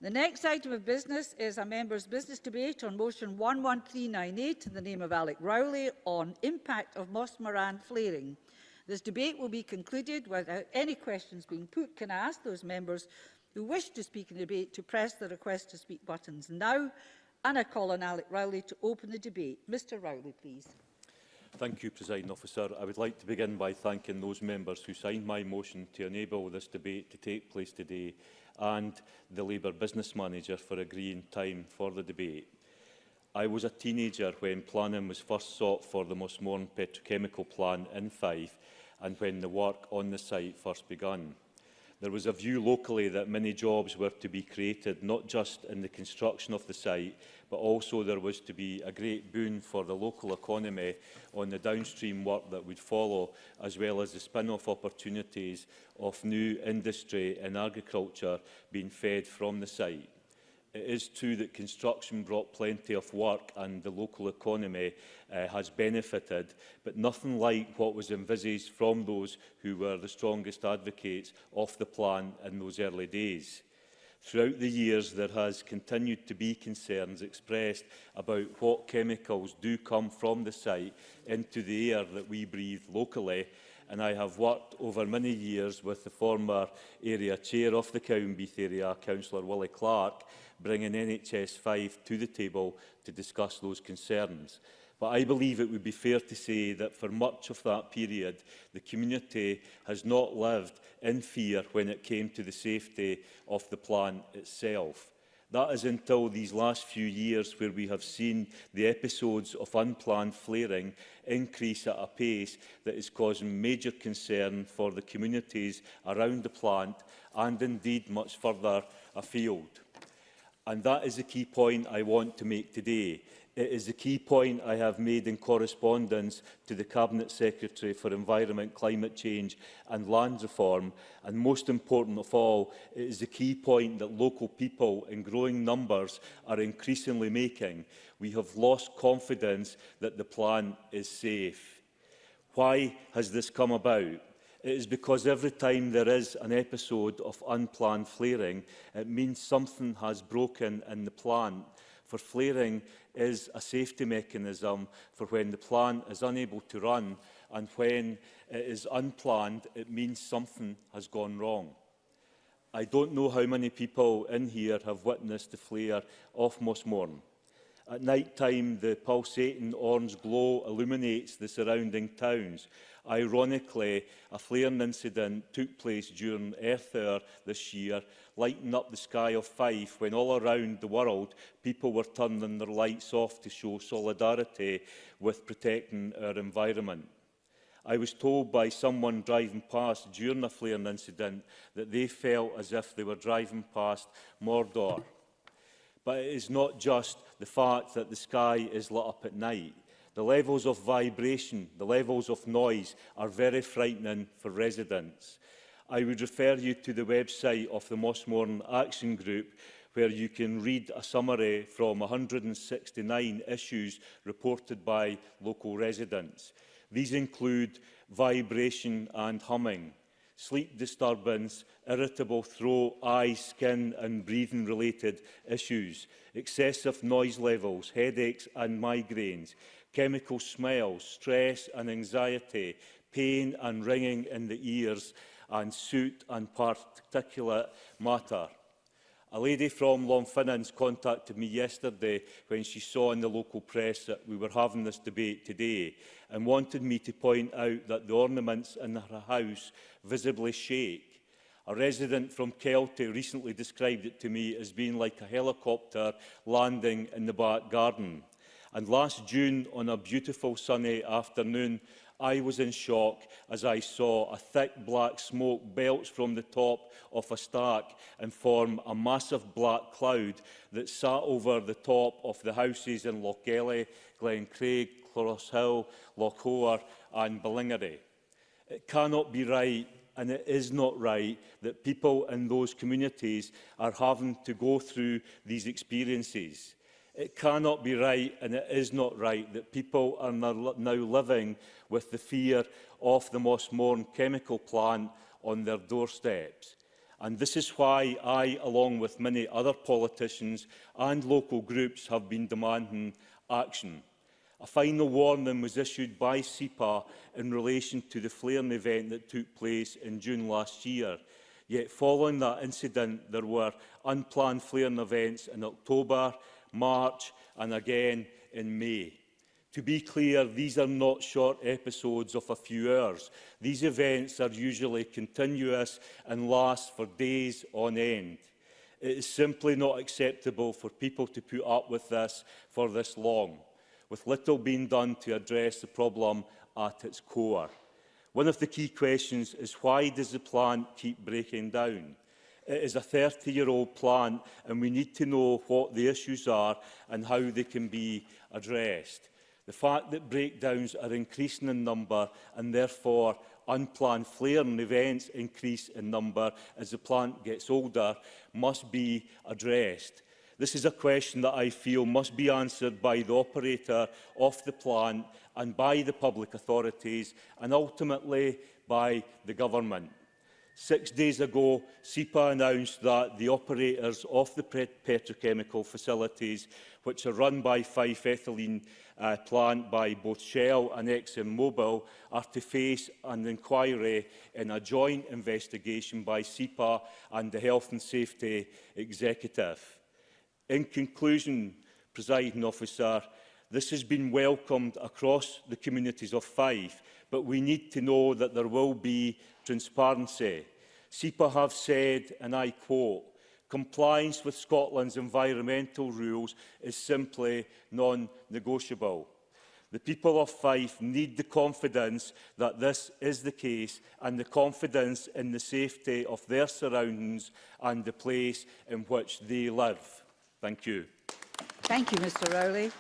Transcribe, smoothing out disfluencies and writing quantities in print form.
The next item of business is a members' business debate on motion 11398 in the name of Alec Rowley on impact of Mossmorran flaring. This debate will be concluded without any questions being put. Can I ask those members who wish to speak in the debate to press the request to speak buttons now? And I call on Alec Rowley to open the debate. Mr Rowley, please. Thank you, Presiding Officer. I would like to begin by thanking those members who signed my motion to enable this debate to take place today, and the Labour Business Manager for agreeing time for the debate. I was a teenager when planning was first sought for the Mossmorran petrochemical plant in Fife, and when the work on the site first began. There was a view locally that many jobs were to be created, not just in the construction of the site, but also there was to be a great boon for the local economy on the downstream work that would follow, as well as the spin-off opportunities of new industry in agriculture being fed from the site. It is true that construction brought plenty of work and the local economy has benefited, but nothing like what was envisaged from those who were the strongest advocates of the plan in those early days. Throughout the years, there has continued to be concerns expressed about what chemicals do come from the site into the air that we breathe locally, and I have worked over many years with the former area chair of the Cowdenbeath area, Councillor Willie Clark, bringing NHS 5 to the table to discuss those concerns. But I believe it would be fair to say that for much of that period, the community has not lived in fear when it came to the safety of the plant itself. That is until these last few years, where we have seen the episodes of unplanned flaring increase at a pace that is causing major concern for the communities around the plant and indeed much further afield. And that is the key point I want to make today. It is the key point I have made in correspondence to the Cabinet Secretary for Environment, Climate Change and Land Reform, and most important of all, it is the key point that local people in growing numbers are increasingly making. We have lost confidence that the plan is safe. Why has this come about? It is because every time there is an episode of unplanned flaring, it means something has broken in the plant. For flaring is a safety mechanism for when the plant is unable to run, and when it is unplanned, it means something has gone wrong. I don't know how many people in here have witnessed the flare of Mossmorran. At night time, the pulsating orange glow illuminates the surrounding towns. Ironically, a flaring incident took place during Earth Hour this year, lighting up the sky of Fife, when all around the world people were turning their lights off to show solidarity with protecting our environment. I was told by someone driving past during a flaring incident that they felt as if they were driving past Mordor. But it is not just the fact that the sky is lit up at night. The levels of vibration, the levels of noise are very frightening for residents. I would refer you to the website of the Mossmorran Action Group, where you can read a summary from 169 issues reported by local residents. These include vibration and humming, sleep disturbance, irritable throat, eye, skin and breathing related issues, excessive noise levels, headaches and migraines, chemical smells, stress and anxiety, pain and ringing in the ears, and soot and particulate matter. A lady from Longfinnans contacted me yesterday when she saw in the local press that we were having this debate today, and wanted me to point out that the ornaments in her house visibly shake. A resident from Kelty recently described it to me as being like a helicopter landing in the back garden. And last June, on a beautiful sunny afternoon, I was in shock as I saw a thick black smoke belch from the top of a stack and form a massive black cloud that sat over the top of the houses in Lochgelly, Glencraig, Cloroshill, Lochhower and Ballingery. It cannot be right, and it is not right, that people in those communities are having to go through these experiences. It cannot be right, and it is not right, that people are now living with the fear of the Mossmorran chemical plant on their doorsteps. And this is why I, along with many other politicians and local groups, have been demanding action. A final warning was issued by SEPA in relation to the flaring event that took place in June last year. Yet following that incident, there were unplanned flaring events in October, March and again in May. To be clear, these are not short episodes of a few hours. These events are usually continuous and last for days on end. It is simply not acceptable for people to put up with this for this long, with little being done to address the problem at its core. One of the key questions is, why does the plant keep breaking down? It is a 30-year-old plant, and we need to know what the issues are and how they can be addressed. The fact that breakdowns are increasing in number and therefore unplanned flaring events increase in number as the plant gets older must be addressed. This is a question that I feel must be answered by the operator of the plant and by the public authorities and ultimately by the government. 6 days ago, SEPA announced that the operators of the petrochemical facilities, which are run by Fife Ethylene plant by both Shell and ExxonMobil, are to face an inquiry in a joint investigation by SEPA and the Health and Safety Executive. In conclusion, Presiding Officer, this has been welcomed across the communities of Fife, but we need to know that there will be transparency. SEPA have said, and I quote, "Compliance with Scotland's environmental rules is simply non-negotiable." The people of Fife need the confidence that this is the case and the confidence in the safety of their surroundings and the place in which they live. Thank you. Thank you, Mr Rowley.